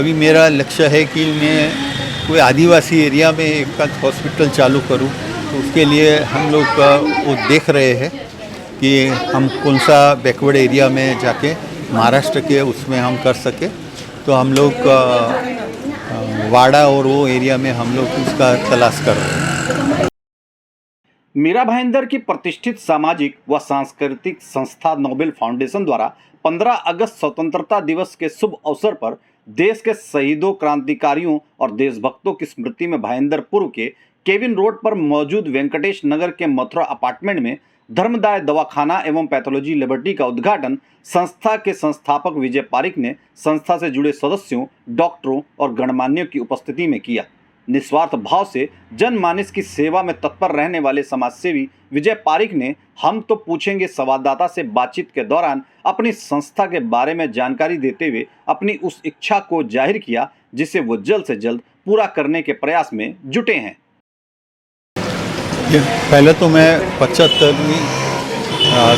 अभी मेरा लक्ष्य है कि मैं कोई आदिवासी एरिया में एक हॉस्पिटल चालू करूं, तो उसके लिए हम लोग वो देख रहे हैं कि हम कौन सा बैकवर्ड एरिया में जाके महाराष्ट्र के उसमें हम कर सके। तो हम लोग वाड़ा और वो एरिया में हम लोग उसका तलाश कर रहे हैं। मीरा भाईंदर की प्रतिष्ठित सामाजिक व सांस्कृतिक संस्था नोबेल फाउंडेशन द्वारा 15 अगस्त स्वतंत्रता दिवस के शुभ अवसर पर देश के शहीदों, क्रांतिकारियों और देशभक्तों की स्मृति में भाईंदरपुर के केविन रोड पर मौजूद वेंकटेश नगर के मथुरा अपार्टमेंट में धर्मदाय दवाखाना एवं पैथोलॉजी लेबोरेटरी का उद्घाटन संस्था के संस्थापक विजय पारिक ने संस्था से जुड़े सदस्यों, डॉक्टरों और गणमान्यों की उपस्थिति में किया। निस्वार्थ भाव से जनमानस की सेवा में तत्पर रहने वाले समाजसेवी विजय पारिक ने हम तो पूछेंगे संवाददाता से बातचीत के दौरान अपनी संस्था के बारे में जानकारी देते हुए अपनी उस इच्छा को जाहिर किया जिसे वो जल्द से जल्द पूरा करने के प्रयास में जुटे हैं। पहले तो मैं 75वीं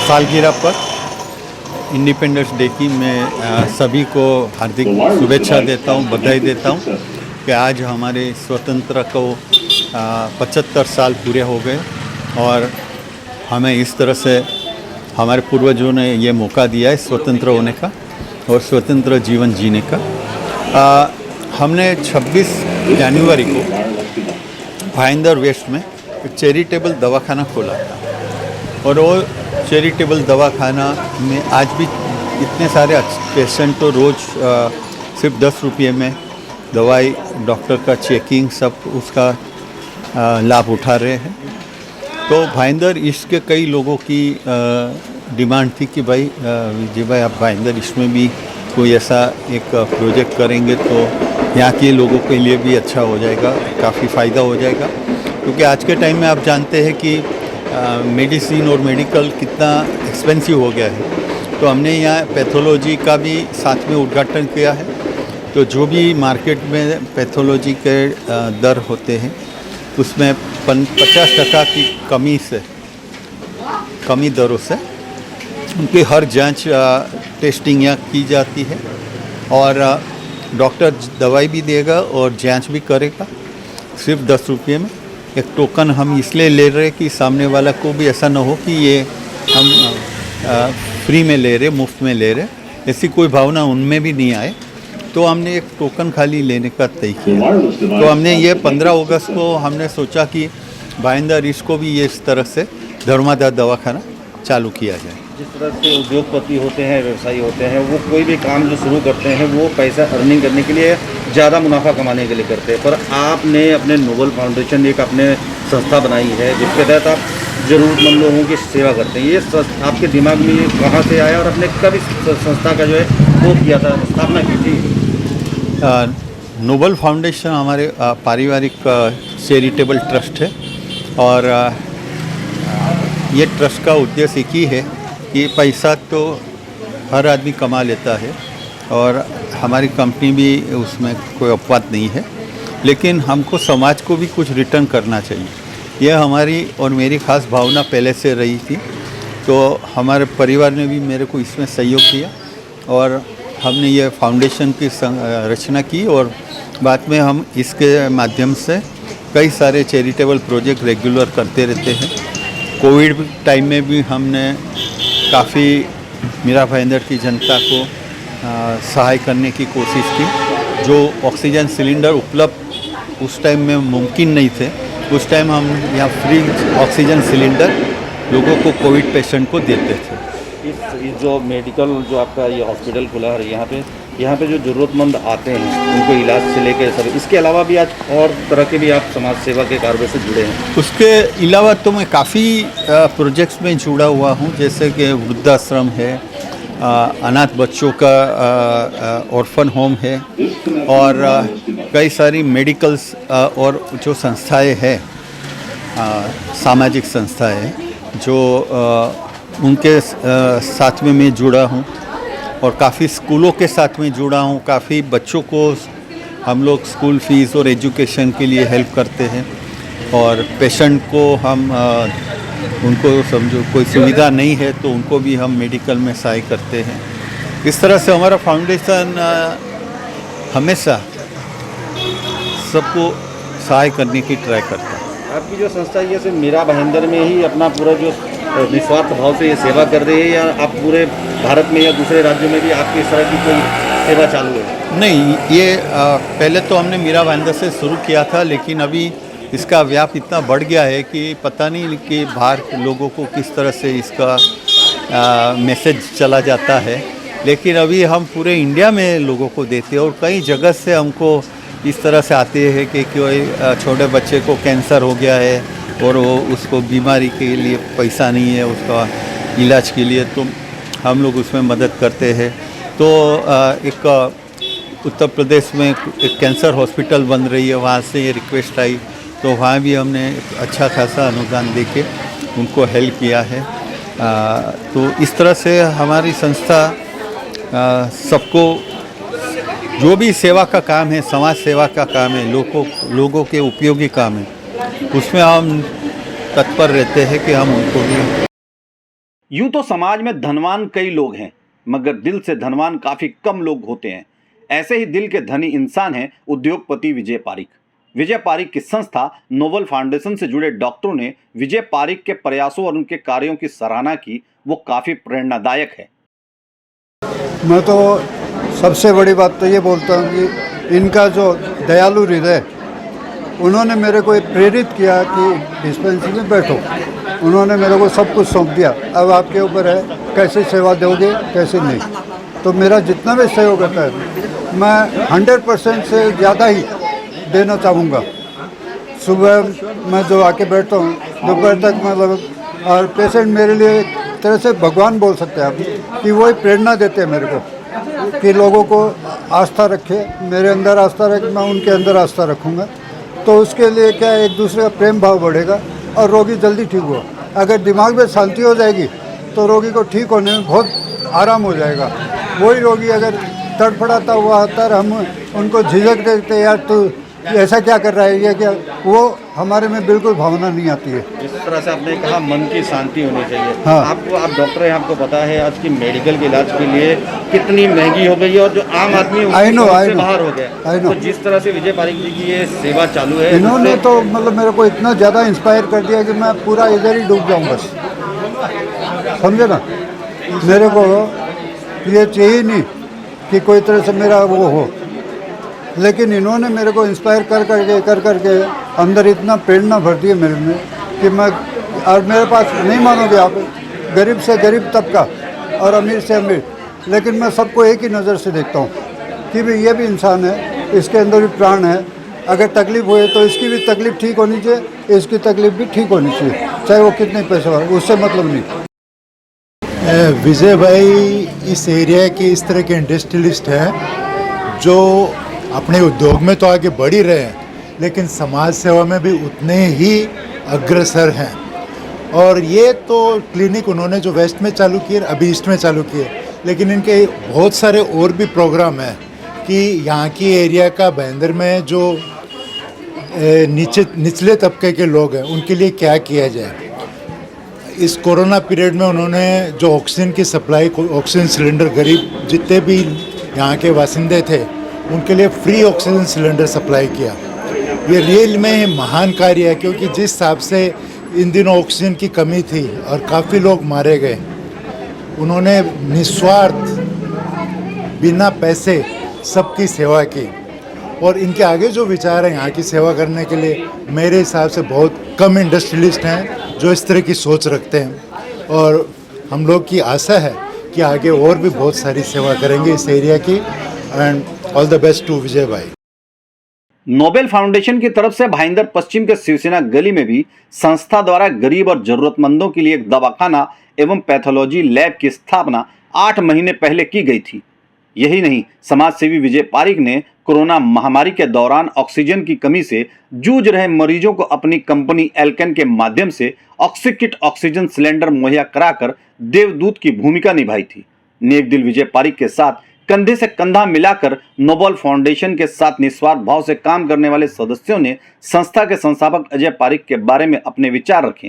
सालगिरह पर इंडिपेंडेंस डे की मैं सभी को हार्दिक शुभेच्छा देता हूँ, बधाई देता हूँ कि आज हमारे स्वतंत्र को 75 साल पूरे हो गए और हमें इस तरह से हमारे पूर्वजों ने ये मौका दिया है स्वतंत्र होने का और स्वतंत्र जीवन जीने का। हमने 26 जनवरी को भाईंदर वेस्ट में एक चैरिटेबल दवाखाना खोला था और वो चैरिटेबल दवाखाना में आज भी इतने सारे पेशेंट तो रोज़ सिर्फ 10 रुपये में दवाई, डॉक्टर का चेकिंग, सब उसका लाभ उठा रहे हैं। तो भाईंदर ईस्ट के कई लोगों की डिमांड थी कि भाई विजय भाई आप भाईंदर ईस्ट में भी कोई ऐसा एक प्रोजेक्ट करेंगे तो यहाँ के लोगों के लिए भी अच्छा हो जाएगा, काफ़ी फ़ायदा हो जाएगा। क्योंकि आज के टाइम में आप जानते हैं कि मेडिसिन और मेडिकल कितना एक्सपेंसिव हो गया है। तो हमने यहाँ पैथोलॉजी का भी साथ में उद्घाटन किया है। तो जो भी मार्केट में पैथोलॉजी के दर होते हैं उसमें 50% की कमी दरों से उनकी हर जांच टेस्टिंग यहाँ की जाती है और डॉक्टर दवाई भी देगा और जांच भी करेगा सिर्फ 10 रुपये में। एक टोकन हम इसलिए ले रहे कि सामने वाला को भी ऐसा ना हो कि ये हम फ्री में ले रहे, मुफ्त में ले रहे, ऐसी कोई भावना उनमें भी नहीं आए। तो हमने एक टोकन खाली लेने का तय किया। तो हमने ये 15 अगस्त को हमने सोचा कि भाईंदर इसको भी ये इस तरह से धर्मादाय दवाखाना चालू किया जाए। जिस तरह से उद्योगपति होते हैं, व्यवसायी होते हैं, वो कोई भी काम जो शुरू करते हैं वो पैसा अर्निंग करने के लिए, ज़्यादा मुनाफा कमाने के लिए करते हैं। पर आपने अपने नोबेल फाउंडेशन एक अपने संस्था बनाई है जिसके तहत आप ज़रूरतमंद लोगों की सेवा करते हैं। ये आपके दिमाग में ये कहाँ से आया और आपने कब इस संस्था का जो है वो किया था, स्थापना की थी? नोबेल फाउंडेशन हमारे पारिवारिक चैरिटेबल ट्रस्ट है और ये ट्रस्ट का उद्देश्य एक ही है कि पैसा तो हर आदमी कमा लेता है और हमारी कंपनी भी उसमें कोई अपवाद नहीं है, लेकिन हमको समाज को भी कुछ रिटर्न करना चाहिए। यह हमारी और मेरी खास भावना पहले से रही थी। तो हमारे परिवार ने भी मेरे को इसमें सहयोग किया और हमने ये फाउंडेशन की रचना की और बाद में हम इसके माध्यम से कई सारे चैरिटेबल प्रोजेक्ट रेगुलर करते रहते हैं। कोविड टाइम में भी हमने काफ़ी मीरा भाईंदर की जनता को सहाय करने की कोशिश की। जो ऑक्सीजन सिलेंडर उपलब्ध उस टाइम में मुमकिन नहीं थे, उस टाइम हम यहाँ फ्री ऑक्सीजन सिलेंडर लोगों को कोविड पेशेंट को देते थे। इस जो मेडिकल जो आपका ये हॉस्पिटल खुला है यहाँ पे जो ज़रूरतमंद आते हैं उनको इलाज से लेकर सब, इसके अलावा भी आज और तरह के भी आप समाज सेवा के कार्य से जुड़े हैं? उसके अलावा तो मैं काफ़ी प्रोजेक्ट्स में जुड़ा हुआ हूँ, जैसे कि वृद्धाश्रम है, अनाथ बच्चों का ऑर्फन होम है और कई सारी मेडिकल्स और जो संस्थाएं हैं, सामाजिक संस्थाएं जो उनके साथ में मैं जुड़ा हूँ और काफ़ी स्कूलों के साथ में जुड़ा हूँ। काफ़ी बच्चों को हम लोग स्कूल फीस और एजुकेशन के लिए हेल्प करते हैं और पेशेंट को हम उनको समझो कोई सुविधा नहीं है तो उनको भी हम मेडिकल में सहाय करते हैं। इस तरह से हमारा फाउंडेशन हमेशा सबको सहाय करने की ट्राई करता हूँ। आपकी जो संस्था ये सिर्फ मीरा भाईंदर में ही अपना पूरा जो निस्वार्थ भाव से ये सेवा कर रही है, या आप पूरे भारत में या दूसरे राज्यों में भी आपकी इस तरह की कोई सेवा चालू है? नहीं, ये पहले तो हमने मीरा भाईंदर से शुरू किया था, लेकिन अभी इसका व्याप इतना बढ़ गया है कि पता नहीं कि बाहर के लोगों को किस तरह से इसका मैसेज चला जाता है। लेकिन अभी हम पूरे इंडिया में लोगों को देते हैं, और कई जगह से हमको इस तरह से आते हैं कि कोई छोटे बच्चे को कैंसर हो गया है और वो उसको बीमारी के लिए पैसा नहीं है उसका इलाज के लिए, तो हम लोग उसमें मदद करते हैं। तो एक उत्तर प्रदेश में एक कैंसर हॉस्पिटल बन रही है, वहाँ से ये रिक्वेस्ट आई, तो वहाँ भी हमने अच्छा खासा अनुदान देके उनको हेल्प किया है। तो इस तरह से हमारी संस्था सबको जो भी सेवा का काम है, समाज सेवा का काम है, लोगों के उपयोगी काम है, उसमें हम तत्पर रहते हैं कि हम उनको भी। यूं तो समाज में धनवान कई लोग हैं, मगर दिल से धनवान काफी कम लोग होते हैं। ऐसे ही दिल के धनी इंसान हैं उद्योगपति विजय पारीक। विजय पारीक की संस्था नोबल फाउंडेशन से जुड़े डॉक्टरों ने विजय पारीक के प्रयासों और उनके कार्यों की सराहना की, वो काफी प्रेरणादायक है। मैं तो सबसे बड़ी बात तो ये बोलता हूँ कि इनका जो दयालु हृदय, उन्होंने मेरे को प्रेरित किया कि डिस्पेंसरी में बैठो। उन्होंने मेरे को सब कुछ सौंप दिया, अब आपके ऊपर है कैसे सेवा दोगे कैसे नहीं। तो मेरा जितना भी सहयोग होता है मैं 100% से ज़्यादा ही देना चाहूँगा। सुबह मैं जो आके बैठता हूँ दोपहर तक मतलब, और पेशेंट मेरे लिए एक तरह से भगवान बोल सकते हैं आप, कि वही प्रेरणा देते हैं मेरे को कि लोगों को आस्था रखे, मेरे अंदर आस्था रखे, मैं उनके अंदर आस्था रखूँगा। तो उसके लिए क्या एक दूसरे का प्रेम भाव बढ़ेगा और रोगी जल्दी ठीक हुआ। अगर दिमाग में शांति हो जाएगी तो रोगी को ठीक होने में बहुत आराम हो जाएगा। वही रोगी अगर तड़फड़ाता हुआ आता है, हम उनको झिझक देते यार तू ऐसा क्या कर रहा है, ये क्या, वो हमारे में बिल्कुल भावना नहीं आती है। जिस तरह से आपने कहा मन की शांति होनी चाहिए। हाँ। आप डॉक्टर हैं, आपको पता है आज की मेडिकल के इलाज के लिए कितनी महंगी हो गई है, और जो आम आदमी है उसकी समझ से बाहर हो गया। तो जिस तरह से विजय पारीक जी की ये सेवा चालू है, इन्होंने तो मतलब मेरे को इतना ज़्यादा इंस्पायर कर दिया कि मैं पूरा इधर ही डूब जाऊँ बस, समझे ना। मेरे को ये चाहिए नहीं कि कोई तरह से मेरा वो हो, लेकिन इन्होंने मेरे को इंस्पायर कर करके अंदर इतना प्रेरणा भर दी है मेरे में कि मैं, और मेरे पास नहीं मानोगे आप, गरीब से गरीब तबका और अमीर से अमीर, लेकिन मैं सबको एक ही नज़र से देखता हूँ कि भाई ये भी इंसान है, इसके अंदर भी प्राण है। अगर तकलीफ़ हुए तो इसकी भी तकलीफ़ ठीक होनी चाहिए, इसकी तकलीफ़ भी ठीक होनी चाहिए, चाहे वो कितने पैसे वाले, उससे मतलब नहीं। विजय भाई इस एरिया के इस तरह के इंडस्ट्रियलिस्ट हैं जो अपने उद्योग में तो आगे बढ़ ही रहे हैं, लेकिन समाज सेवा में भी उतने ही अग्रसर हैं। और ये तो क्लिनिक उन्होंने जो वेस्ट में चालू किए, अभी ईस्ट में चालू किए, लेकिन इनके बहुत सारे और भी प्रोग्राम हैं कि यहाँ की एरिया का भाईंदर में जो निचले तबके के लोग हैं उनके लिए क्या किया जाए। इस कोरोना पीरियड में उन्होंने जो ऑक्सीजन की सप्लाई, ऑक्सीजन सिलेंडर गरीब जितने भी यहाँ के वासिंदे थे उनके लिए फ्री ऑक्सीजन सिलेंडर सप्लाई किया। ये रियल में महान कार्य है, क्योंकि जिस हिसाब से इन दिनों ऑक्सीजन की कमी थी और काफ़ी लोग मारे गए, उन्होंने निस्वार्थ बिना पैसे सबकी सेवा की। और इनके आगे जो विचार हैं यहाँ की सेवा करने के लिए, मेरे हिसाब से बहुत कम इंडस्ट्रियलिस्ट हैं जो इस तरह की सोच रखते हैं। और हम लोग की आशा है कि आगे और भी बहुत सारी सेवा करेंगे इस एरिया की। And all the best to विजय भाई। नोबेल फाउंडेशन की तरफ से भाईंदर पश्चिम के शिवसेना गली में भी संस्था द्वारा गरीब और जरूरतमंदों के लिए एक दवाखाना एवं पैथोलॉजी लैब की स्थापना 8 महीने पहले की गई थी। यही नहीं, समाज सेवी विजय पारीक ने कोरोना महामारी के दौरान ऑक्सीजन की कमी से जूझ रहे मरीजों को अपनी कंपनी एल्केन के माध्यम से ऑक्सीकिट ऑक्सीजन सिलेंडर मुहैया कराकर देवदूत की भूमिका निभाई थी। नेक दिल विजय पारीक के साथ कंधे से कंधा मिलाकर नोबल फाउंडेशन के साथ निस्वार्थ भाव से काम करने वाले सदस्यों ने संस्था के संस्थापक अजय पारीक के बारे में अपने विचार रखे।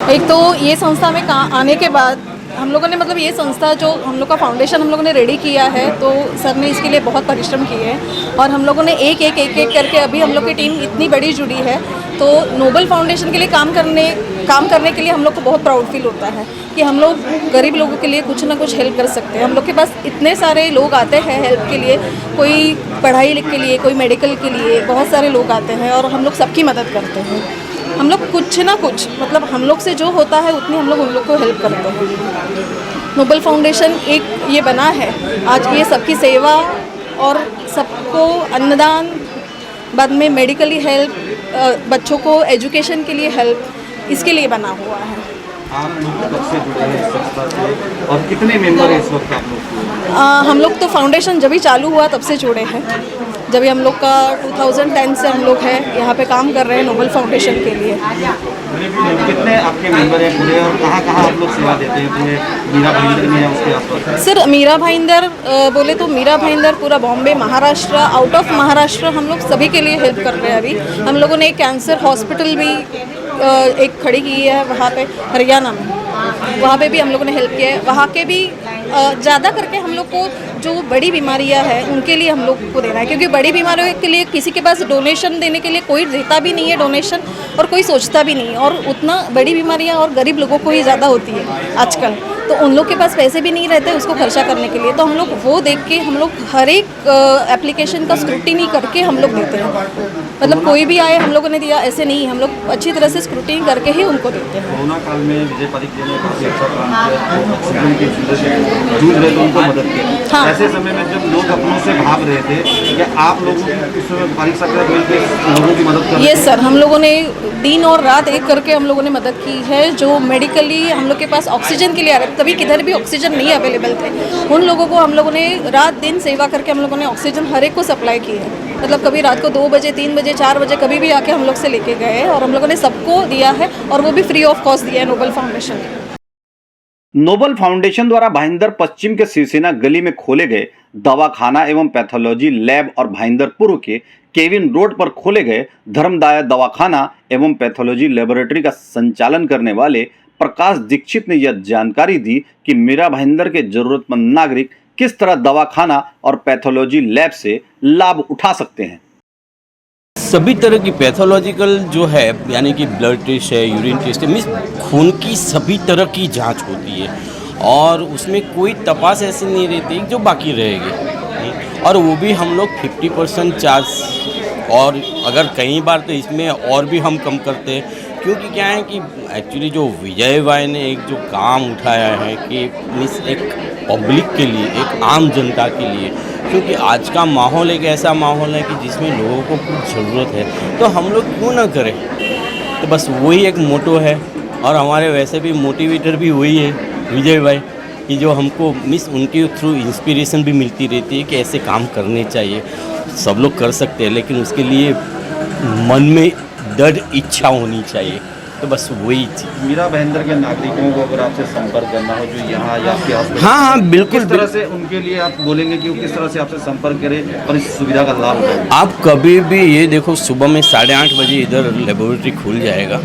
एक तो ये संस्था में आने के बाद हम लोगों ने मतलब ये संस्था जो हम लोग का फाउंडेशन हम लोगों ने रेडी किया है, तो सर ने इसके लिए बहुत परिश्रम किए हैं और हम लोगों ने एक एक करके अभी हम लोग की टीम इतनी बड़ी जुड़ी है। तो नोबल फाउंडेशन के लिए काम करने के लिए हम लोग को बहुत प्राउड फील होता है कि हम लोग गरीब लोगों के लिए कुछ ना कुछ हेल्प कर सकते हैं। हम लोग के पास इतने सारे लोग आते हैं हेल्प के लिए, कोई पढ़ाई के लिए, कोई मेडिकल के लिए, बहुत सारे लोग आते हैं और हम लोग सबकी मदद करते हैं। हम लोग कुछ ना कुछ मतलब हम लोग से जो होता है उतनी हम लोग उन लोग को हेल्प करते हैं। नोबल फाउंडेशन एक ये बना है आज, ये सबकी सेवा और सबको अन्नदान, बाद में मेडिकली हेल्प, बच्चों को एजुकेशन के लिए हेल्प, इसके लिए बना हुआ है। आप लोग कब से जुड़े हैं इस संस्था से और कितने मेंबर हैं इस वक्त आप लोग? हम लोग तो फाउंडेशन जब ही चालू हुआ तब से जुड़े हैं। जब भी हम लोग का 2010 से हम लोग हैं यहाँ पे काम कर रहे हैं नोबल फाउंडेशन के लिए। कितने आपके मेंबर हैं पूरे और कहाँ कहाँ आप लोग सेवा देते हैं पूरे मीरा भाईंदर में या उसके आसपास? सर मीरा भाईंदर बोले तो मीरा भाईंदर पूरा बॉम्बे, महाराष्ट्र, आउट ऑफ महाराष्ट्र हम लोग सभी के लिए हेल्प कर रहे हैं। अभी हम लोगों ने एक कैंसर हॉस्पिटल भी एक खड़ी की है वहाँ पे हरियाणा में, वहाँ पे भी हम लोगों ने हेल्प किया है। वहाँ के भी ज़्यादा करके हम लोग को जो बड़ी बीमारियाँ हैं उनके लिए हम लोग को देना है, क्योंकि बड़ी बीमारियों के लिए किसी के पास डोनेशन देने के लिए कोई देता भी नहीं है डोनेशन और कोई सोचता भी नहीं है, और उतना बड़ी बीमारियाँ और गरीब लोगों को ही ज़्यादा होती है आजकल, तो उन लोग के पास पैसे भी नहीं रहते उसको खर्चा करने के लिए। तो हम लोग वो देख के हम लोग हर एक एप्लीकेशन का स्क्रूटिनी करके हम लोग देते हैं। मतलब कोई भी आए हम लोगों ने दिया ऐसे नहीं, हम लोग अच्छी तरह से स्क्रूटिनी करके ही उनको देते हैं। कोरोना काल में विजय पारिक जी ने काफ़ी अच्छा काम किया, ऑक्सीजन की जूझ रहे थे उनको मदद की। हाँ। ऐसे समय में जब लोग अपनों से भाग रहे थे, क्या आप लोगों की उस समय पारिक साहब मिलकर लोगों की मदद कर रहे थे? यस सर, हम लोगों ने दिन और रात एक करके हम लोगों ने मदद की है। जो मेडिकली हम लोग के पास ऑक्सीजन के लिए आ रहे थे, तभी किधर भी ऑक्सीजन नहीं अवेलेबल थे, उन लोगों को हम लोगों ने रात दिन सेवा करके हम लोगों ने ऑक्सीजन हर एक को सप्लाई की है। मतलब कभी रात को 2 बजे, 3 बजे, 4 बजे कभी भी आके हम लोग से लेके गए और हम लोगों ने सबको दिया है, और वो भी फ्री ऑफ कॉस्ट दिया है नोबल फाउंडेशन ने। नोबल फाउंडेशन द्वारा भाईंदर पश्चिम के शिवसेना गली में खोले गए दवाखाना एवं पैथोलॉजी लैब और भाईंदर पूर्व के केविन रोड पर खोले गए धर्मदाया दवाखाना एवं पैथोलॉजी लेबोरेटरी का संचालन करने वाले प्रकाश दीक्षित ने यह जानकारी दी कि मीरा भाईंदर के जरूरतमंद नागरिक किस तरह दवाखाना और पैथोलॉजी लैब से लाभ उठा सकते हैं। सभी तरह की पैथोलॉजिकल जो है, यानी कि ब्लड टेस्ट है, यूरिन टेस्ट है, मीन्स खून की सभी तरह की जांच होती है और उसमें कोई तपास ऐसी नहीं रहती जो बाकी रहेगी, और वो भी हम लोग 50% चार्ज, और अगर कई बार तो इसमें और भी हम कम करते हैं, क्योंकि क्या है कि एक्चुअली जो विजय भाई ने एक जो काम उठाया है कि मीन्स एक पब्लिक के लिए, एक आम जनता के लिए, क्योंकि आज का माहौल एक ऐसा माहौल है कि जिसमें लोगों को कुछ ज़रूरत है, तो हम लोग क्यों ना करें। तो बस वही एक मोटो है, और हमारे वैसे भी मोटिवेटर भी वही है विजय भाई, कि जो हमको मिस उनके थ्रू इंस्पिरेशन भी मिलती रहती है कि ऐसे काम करने चाहिए। सब लोग कर सकते हैं, लेकिन उसके लिए मन में दृढ़ इच्छा होनी चाहिए। तो बस वही चीज़। मीरा भाईंदर के नागरिकों को अगर आपसे संपर्क करना हो जो यहाँ या आपके आस, हाँ बिल्कुल, किस तरह से उनके लिए आप बोलेंगे कि वो किस तरह से आपसे संपर्क करें और इस सुविधा का लाभ उठाएं? आप कभी भी ये देखो, सुबह में 8:30 बजे इधर लेबोरेटरी खुल जाएगा,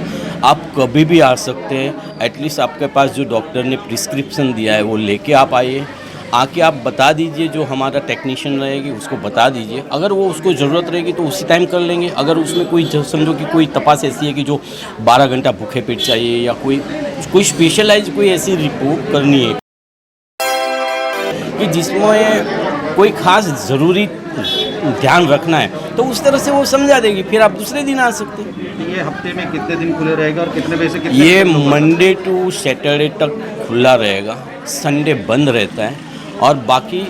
आप कभी भी आ सकते हैं। एटलीस्ट आपके पास जो डॉक्टर ने प्रिस्क्रिप्शन दिया है वो लेके आप आइए, आके आप बता दीजिए, जो हमारा टेक्नीशियन रहेगी उसको बता दीजिए, अगर वो उसको ज़रूरत रहेगी तो उसी टाइम कर लेंगे। अगर उसमें कोई समझो कि कोई तपास ऐसी है कि जो 12 घंटा भूखे पेट चाहिए, या कोई स्पेशलाइज कोई ऐसी रिपोर्ट करनी है कि जिसमें कोई खास ज़रूरी ध्यान रखना है, तो उस तरह से वो समझा देगी, फिर आप दूसरे दिन आ सकते हैं। ये हफ्ते में कितने दिन खुले रहेगा और कितने बजे से कितने? ये मंडे टू सैटरडे तक खुला रहेगा, संडे बंद रहता है, और बाकी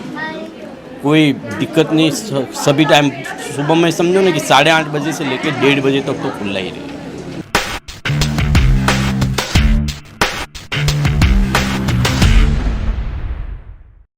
कोई दिक्कत नहीं, सभी टाइम सुबह में समझो ना कि 8:30 बजे से लेकर 1:30 बजे तक तो खुला ही रहेगा।